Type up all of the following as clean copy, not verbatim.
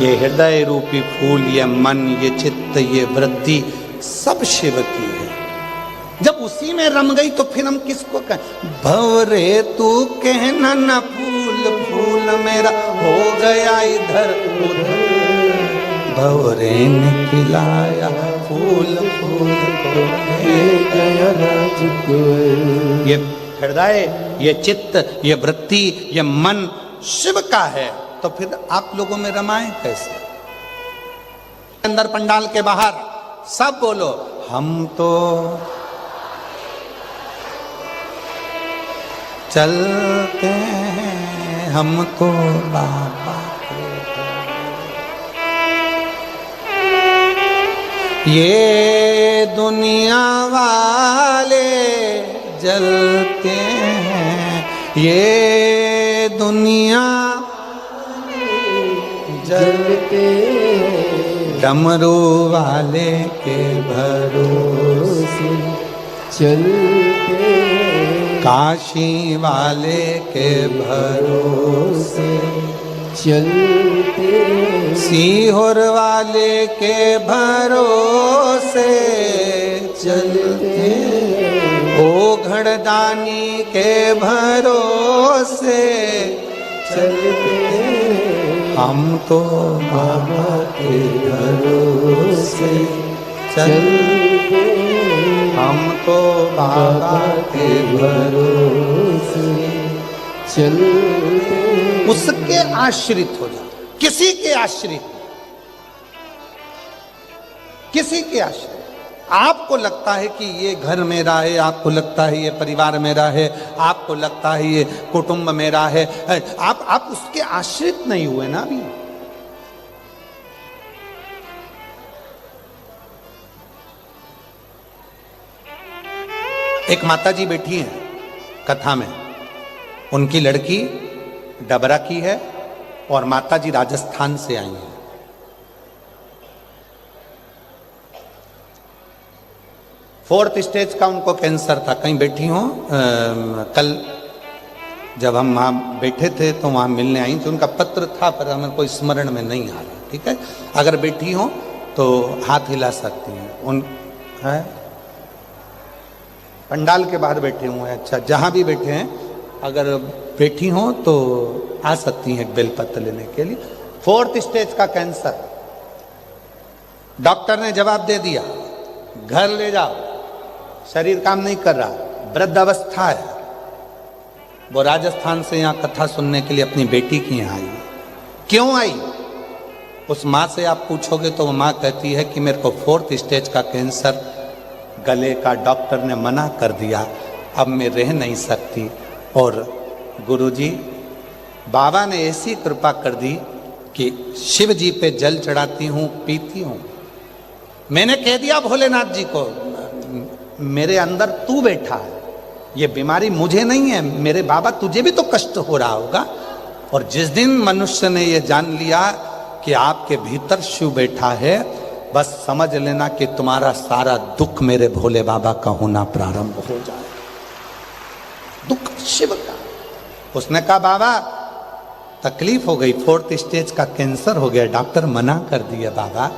ये हृदय रूपी फूल, ये मन, ये चित्त, ये वृत्ति सब शिव की है। जब उसी में रम गई तो फिर हम किसको कहें? भवरे तू कहना न फूल, फूल मेरा हो गया इधर उधर, भवरे ने खिलाया फूल, फूल को गया राजकुंवर। ये हृदय, ये चित्त, ये वृत्ति, ये मन शिव का है, तो फिर आप लोगों में रमाए कैसे? अंदर पंडाल के बाहर सब बोलो, हम तो चलते हैं, हम तो बाबा के। ये दुनिया वाले जलते हैं, ये दुनिया जलते हैं, डमरू वाले के भरोसे चलते हैं, काशी वाले के भरोसे चलते हैं, सीहोर वाले के भरोसे चलते हैं, ओ घड़दानी के भरोसे चलते हैं, हम तो बाबा के भरोसे चलते हैं, हम तो बाबा के भरोसे चलते हैं। उसके आश्रित हो जाओ, किसी के आश्रित, किसी के आश्रित। आपको लगता है कि ये घर मेरा है, आपको लगता है ये परिवार मेरा है, आपको लगता है ये कुटुंब मेरा है, आप उसके आश्रित नहीं हुए ना अभी। एक माताजी बैठी हैं कथा में, उनकी लड़की डबरा की है और माताजी राजस्थान से आई हैं। फोर्थ स्टेज का उनको कैंसर था। कहीं बैठी हूँ, कल जब हम वहाँ बैठे थे तो वहाँ मिलने आई थी, उनका पत्र था पर हमें कोई स्मरण में नहीं आ रहा। ठीक है, अगर बैठी हो तो हाथ हिला सकती हैं। उन है पंडाल के बाहर बैठे हुए हैं, अच्छा जहाँ भी बैठे हैं अगर बैठी हो तो आ सकती हैं बेलपत्र लेने के लिए। फोर्थ स्टेज का कैंसर, डॉक्टर ने जवाब दे दिया घर ले जाओ, शरीर काम नहीं कर रहा, वृद्ध अवस्था है। वो राजस्थान से यहाँ कथा सुनने के लिए अपनी बेटी की यहाँ आई। क्यों आई? उस माँ से आप पूछोगे तो वो माँ कहती है कि मेरे को फोर्थ स्टेज का कैंसर, गले का डॉक्टर ने मना कर दिया, अब मैं रह नहीं सकती। और गुरुजी बाबा ने ऐसी कृपा कर दी कि शिव जी पे जल चढ़ाती हूँ, पीती हूँ। मैंने कह दिया भोलेनाथ जी को, मेरे अंदर तू बैठा है, ये बीमारी मुझे नहीं है, मेरे बाबा तुझे भी तो कष्ट हो रहा होगा। और जिस दिन मनुष्य ने ये जान लिया कि आपके भीतर शिव बैठा है, बस समझ लेना कि तुम्हारा सारा दुख मेरे भोले बाबा का होना प्रारंभ हो जाए। दुख शिव का। उसने कहा बाबा तकलीफ हो गई, फोर्थ स्टेज का कैंसर हो गया, डॉक्टर मना कर दिया बाबा,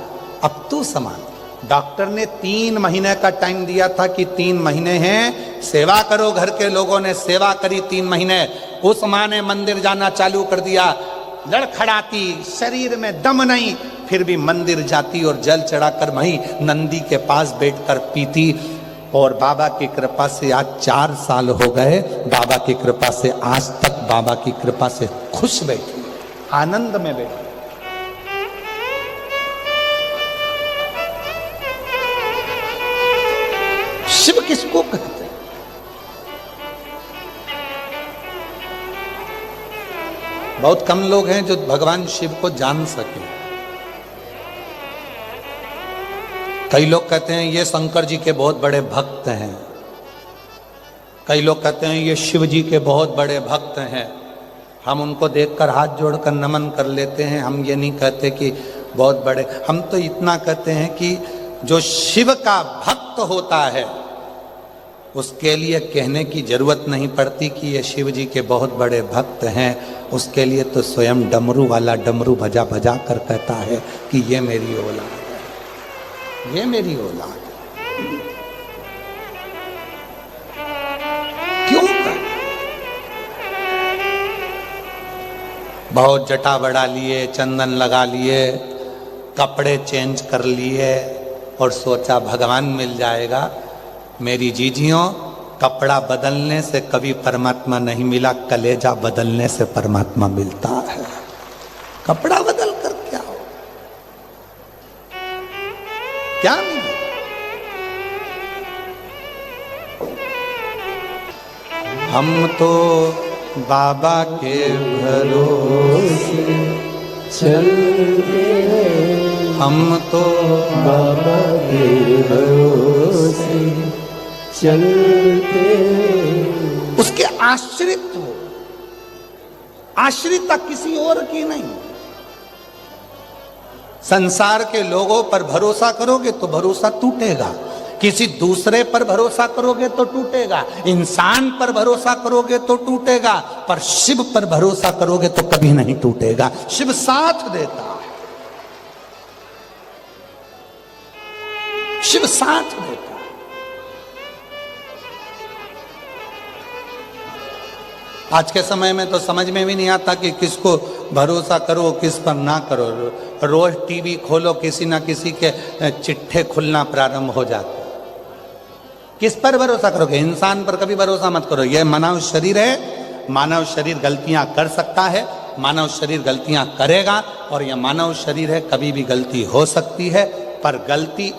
अब तू संभाल। डॉक्टर ने 3 महीने का टाइम दिया था कि 3 महीने हैं, सेवा करो। घर के लोगों ने सेवा करी 3 महीने। उस माँ ने मंदिर जाना चालू कर दिया, लड़खड़ाती, शरीर में दम नहीं, फिर भी मंदिर जाती और जल चढ़ाकर वहीं नंदी के पास बैठकर पीती। और बाबा की कृपा से आज 4 साल हो गए, बाबा की कृपा से आज तक बाबा की कृपा से खुश बैठी, आनंद में बैठी। शिव किसको कहते हैं? बहुत कम लोग हैं जो भगवान शिव को जान सके। कई लोग कहते हैं ये शंकर जी के बहुत बड़े भक्त हैं, कई लोग कहते हैं ये शिव जी के बहुत बड़े भक्त हैं। हम उनको देखकर हाथ जोड़कर नमन कर लेते हैं। हम ये नहीं कहते कि बहुत बड़े, हम तो इतना कहते हैं कि जो शिव का भक्त होता है उसके लिए कहने की जरूरत नहीं पड़ती कि ये शिव जी के बहुत बड़े भक्त हैं। उसके लिए तो स्वयं डमरू वाला डमरू बजा बजा कर कहता है कि ये मेरी औलाद है, ये मेरी औलाद है। क्यों कर? बहुत जटा बढ़ा लिए, चंदन लगा लिए, कपड़े चेंज कर लिए और सोचा भगवान मिल जाएगा। मेरी जीजियों, कपड़ा बदलने से कभी परमात्मा नहीं मिला, कलेजा बदलने से परमात्मा मिलता है। कपड़ा बदल कर क्या हो, क्या मिले? हम तो बाबा के भरोसे चलते हैं, हम तो बाबा के भरोसे चलते, उसके आश्रित हो, आश्रितता किसी और की नहीं। संसार के लोगों पर भरोसा करोगे तो भरोसा टूटेगा, किसी दूसरे पर भरोसा करोगे तो टूटेगा, इंसान पर भरोसा करोगे तो टूटेगा, पर शिव पर भरोसा करोगे तो कभी नहीं टूटेगा। शिव साथ देता है, शिव साथ देता है। आज के समय में तो समझ में भी नहीं आता कि किसको भरोसा करो, किस पर ना करो। रोज टीवी खोलो, किसी ना किसी के चिट्ठे खुलना प्रारंभ हो जाते। किस पर भरोसा करोगे? इंसान पर कभी भरोसा मत करो। यह मानव शरीर है, मानव शरीर गलतियां कर सकता है, मानव शरीर गलतियां करेगा, और यह मानव शरीर है, कभी भी गलती हो सकती है, पर गलती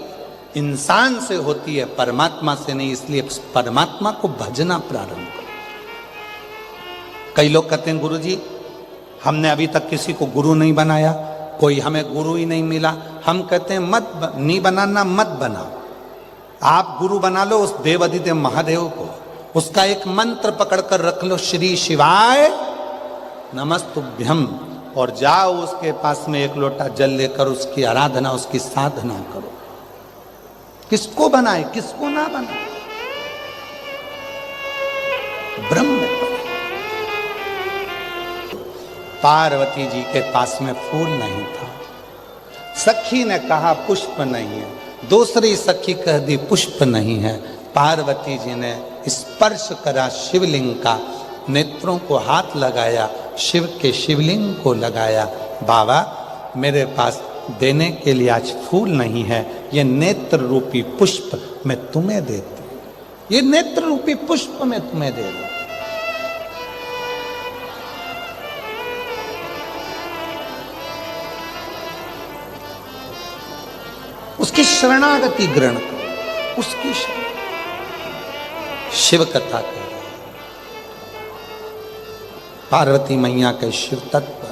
इंसान से होती है, परमात्मा से नहीं। इसलिए परमात्मा को भजना प्रारंभ करो। कई लोग कहते हैं गुरुजी हमने अभी तक किसी को गुरु नहीं बनाया, कोई हमें गुरु ही नहीं मिला। हम कहते हैं नहीं बनाना, मत बनाओ। आप गुरु बना लो उस देवाधिदेव महादेव को, उसका एक मंत्र पकड़कर रख लो, श्री शिवाय नमस्तुभ्यम, और जाओ उसके पास में एक लोटा जल लेकर उसकी आराधना, उसकी साधना करो। किसको बनाए, किसको ना बनाए, ब्रह्म। पार्वती जी के पास में फूल नहीं था, सखी ने कहा पुष्प नहीं है, दूसरी सखी कह दी पुष्प नहीं है। पार्वती जी ने स्पर्श करा शिवलिंग का, नेत्रों को हाथ लगाया, शिव के शिवलिंग को लगाया। बाबा मेरे पास देने के लिए आज फूल नहीं है, ये नेत्र रूपी पुष्प मैं तुम्हें देती हूँ, ये नेत्र रूपी पुष्प मैं तुम्हें दे दूँ। उसकी शरणागति ग्रहण करो, उसकी शिव कथा करो। पार्वती मैया के शिव तत्व,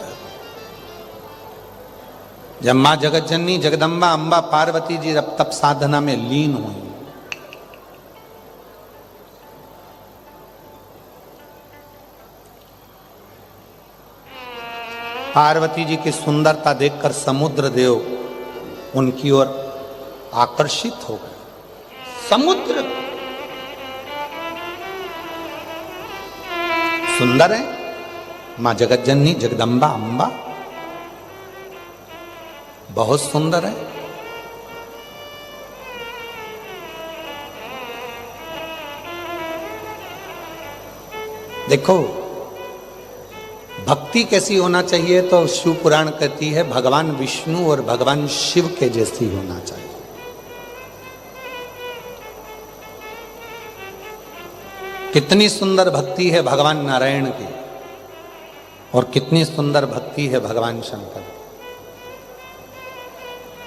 जब मां जगत जननी जगदम्बा अंबा पार्वती जी जब तप साधना में लीन हुई, पार्वती जी की सुंदरता देखकर समुद्र देव उनकी ओर आकर्षित हो गए। समुद्र सुंदर है, मां जगत जननी जगदम्बा अंबा बहुत सुंदर है। देखो भक्ति कैसी होना चाहिए, तो शिव पुराण कहती है भगवान विष्णु और भगवान शिव के जैसी होना चाहिए। कितनी सुंदर भक्ति है भगवान नारायण की, और कितनी सुंदर भक्ति है भगवान शंकर।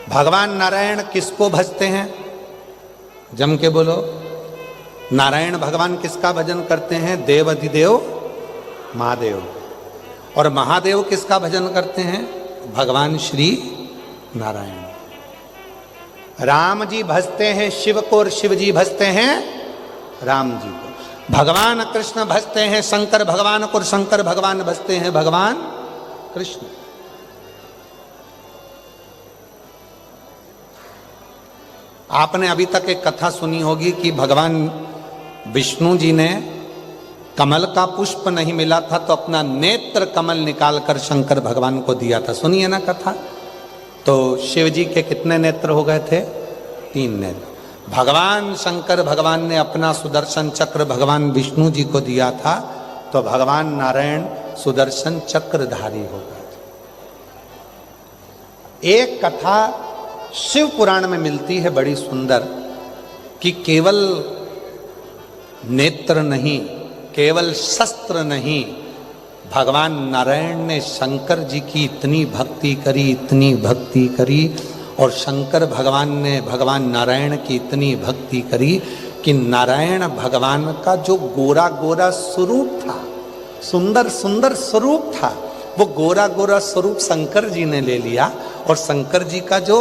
भगवान नारायण किसको भजते हैं? जम के बोलो। नारायण भगवान किसका भजन करते हैं? देवाधिदेव महादेव। और महादेव किसका भजन करते हैं? भगवान श्री नारायण। राम जी भजते हैं शिव को और शिव जी भजते हैं राम जी को। भगवान कृष्ण भजते हैं शंकर भगवान को और शंकर भगवान भजते हैं भगवान कृष्ण। आपने अभी तक एक कथा सुनी होगी कि भगवान विष्णु जी ने कमल का पुष्प नहीं मिला था तो अपना नेत्र कमल निकालकर शंकर भगवान को दिया था। सुनिए ना कथा। तो शिव जी के कितने नेत्र हो गए थे? 3 नेत्र। भगवान शंकर भगवान ने अपना सुदर्शन चक्र भगवान विष्णु जी को दिया था तो भगवान नारायण सुदर्शन चक्रधारी हो गए थे। एक कथा शिव पुराण में मिलती है बड़ी सुंदर कि केवल नेत्र नहीं, केवल शस्त्र नहीं, भगवान नारायण ने शंकर जी की इतनी भक्ति करी, इतनी भक्ति करी, और शंकर भगवान ने भगवान नारायण की इतनी भक्ति करी कि नारायण भगवान का जो गोरा गोरा स्वरूप था, सुंदर सुंदर स्वरूप था, वो गोरा गोरा स्वरूप शंकर जी ने ले लिया, और शंकर जी का जो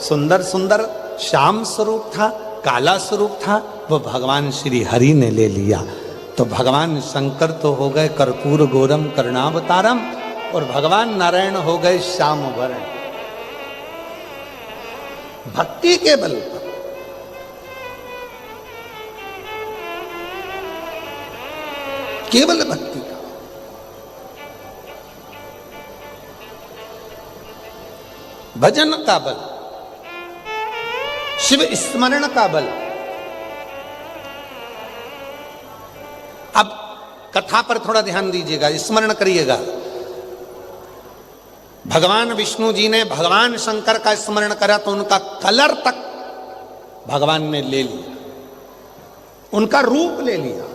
सुंदर सुंदर श्याम स्वरूप था, काला स्वरूप था, वो भगवान श्री हरि ने ले लिया। तो भगवान शंकर तो हो गए कर्पूर गोरम कर्णावतारम, और भगवान नारायण हो गए श्याम वर्ण। भक्ति के बल पर केवल भक्ति का भजन का बल, शिव स्मरण का बल। अब कथा पर थोड़ा ध्यान दीजिएगा, स्मरण करिएगा। भगवान विष्णु जी ने भगवान शंकर का स्मरण करा तो उनका कलर तक भगवान ने ले लिया, उनका रूप ले लिया।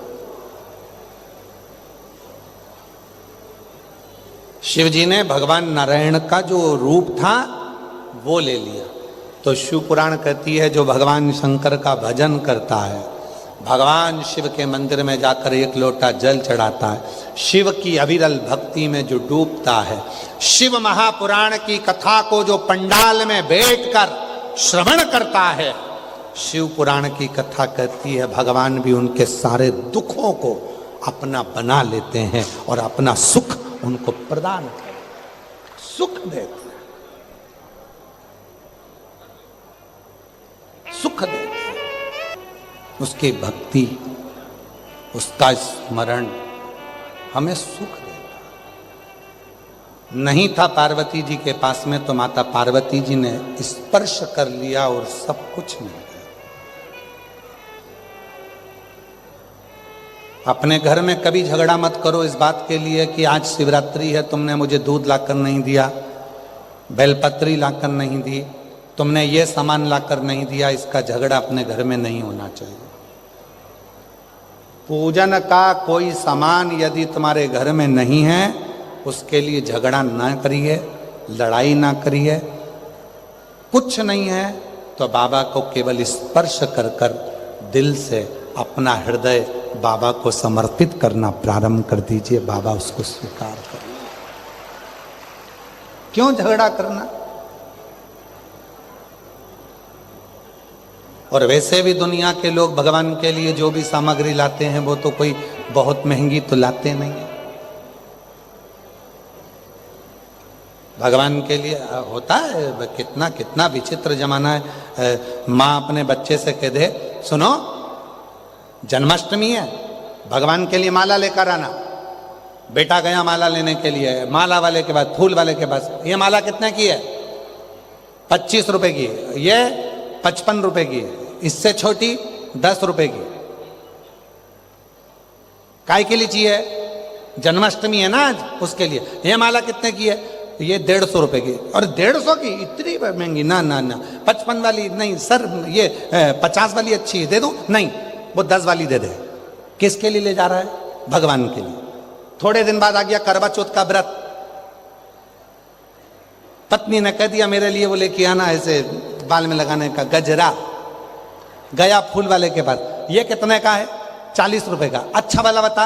शिव जी ने भगवान नारायण का जो रूप था वो ले लिया। तो शिव पुराण कहती है जो भगवान शंकर का भजन करता है, भगवान शिव के मंदिर में जाकर 1 लोटा जल चढ़ाता है, शिव की अविरल भक्ति में जो डूबता है, शिव महापुराण की कथा को जो पंडाल में बैठकर श्रवण करता है, शिव पुराण की कथा कहती है भगवान भी उनके सारे दुखों को अपना बना लेते हैं और अपना सुख उनको प्रदान करते हैं, सुख देते हैं, सुख देते हैं। उसकी भक्ति, उसका स्मरण हमें सुख देता। नहीं था पार्वती जी के पास में तो माता पार्वती जी ने स्पर्श कर लिया और सब कुछ मिल गया। अपने घर में कभी झगड़ा मत करो इस बात के लिए कि आज शिवरात्रि है, तुमने मुझे दूध लाकर नहीं दिया, बेलपत्री लाकर नहीं दी, तुमने ये सामान लाकर नहीं दिया। इसका झगड़ा अपने घर में नहीं होना चाहिए। पूजन का कोई सामान यदि तुम्हारे घर में नहीं है, उसके लिए झगड़ा ना करिए, लड़ाई ना करिए। कुछ नहीं है तो बाबा को केवल स्पर्श कर कर दिल से अपना हृदय बाबा को समर्पित करना प्रारंभ कर दीजिए। बाबा उसको स्वीकार करिए। क्यों झगड़ा करना? और वैसे भी दुनिया के लोग भगवान के लिए जो भी सामग्री लाते हैं वो तो कोई बहुत महंगी तो लाते नहीं है। भगवान के लिए होता है। कितना कितना विचित्र जमाना है। माँ अपने बच्चे से कह दे, सुनो जन्माष्टमी है, भगवान के लिए माला लेकर आना। बेटा गया माला लेने के लिए, माला वाले के पास, फूल वाले के पास, ये माला कितने की है? 25 रुपए की, ये 55 रुपए की, इससे छोटी 10 रुपए की। काय के लिए चाहिए? जन्माष्टमी है ना आज, उसके लिए। ये माला कितने की है? ये 150 रुपए की। और 150 की इतनी महंगी? ना ना ना, 55 वाली नहीं सर, ये 50 वाली अच्छी है, दे दूं? नहीं, वो 10 वाली दे दे। किसके लिए ले जा रहा है? भगवान के लिए। थोड़े दिन बाद आ गया करवा चौथ का व्रत, पत्नी ने कह दिया मेरे लिए वो लेके आना ऐसे बाल में लगाने का गजरा। गया फूल वाले के पास, ये कितने का है? 40 रुपए का। अच्छा वाला बता।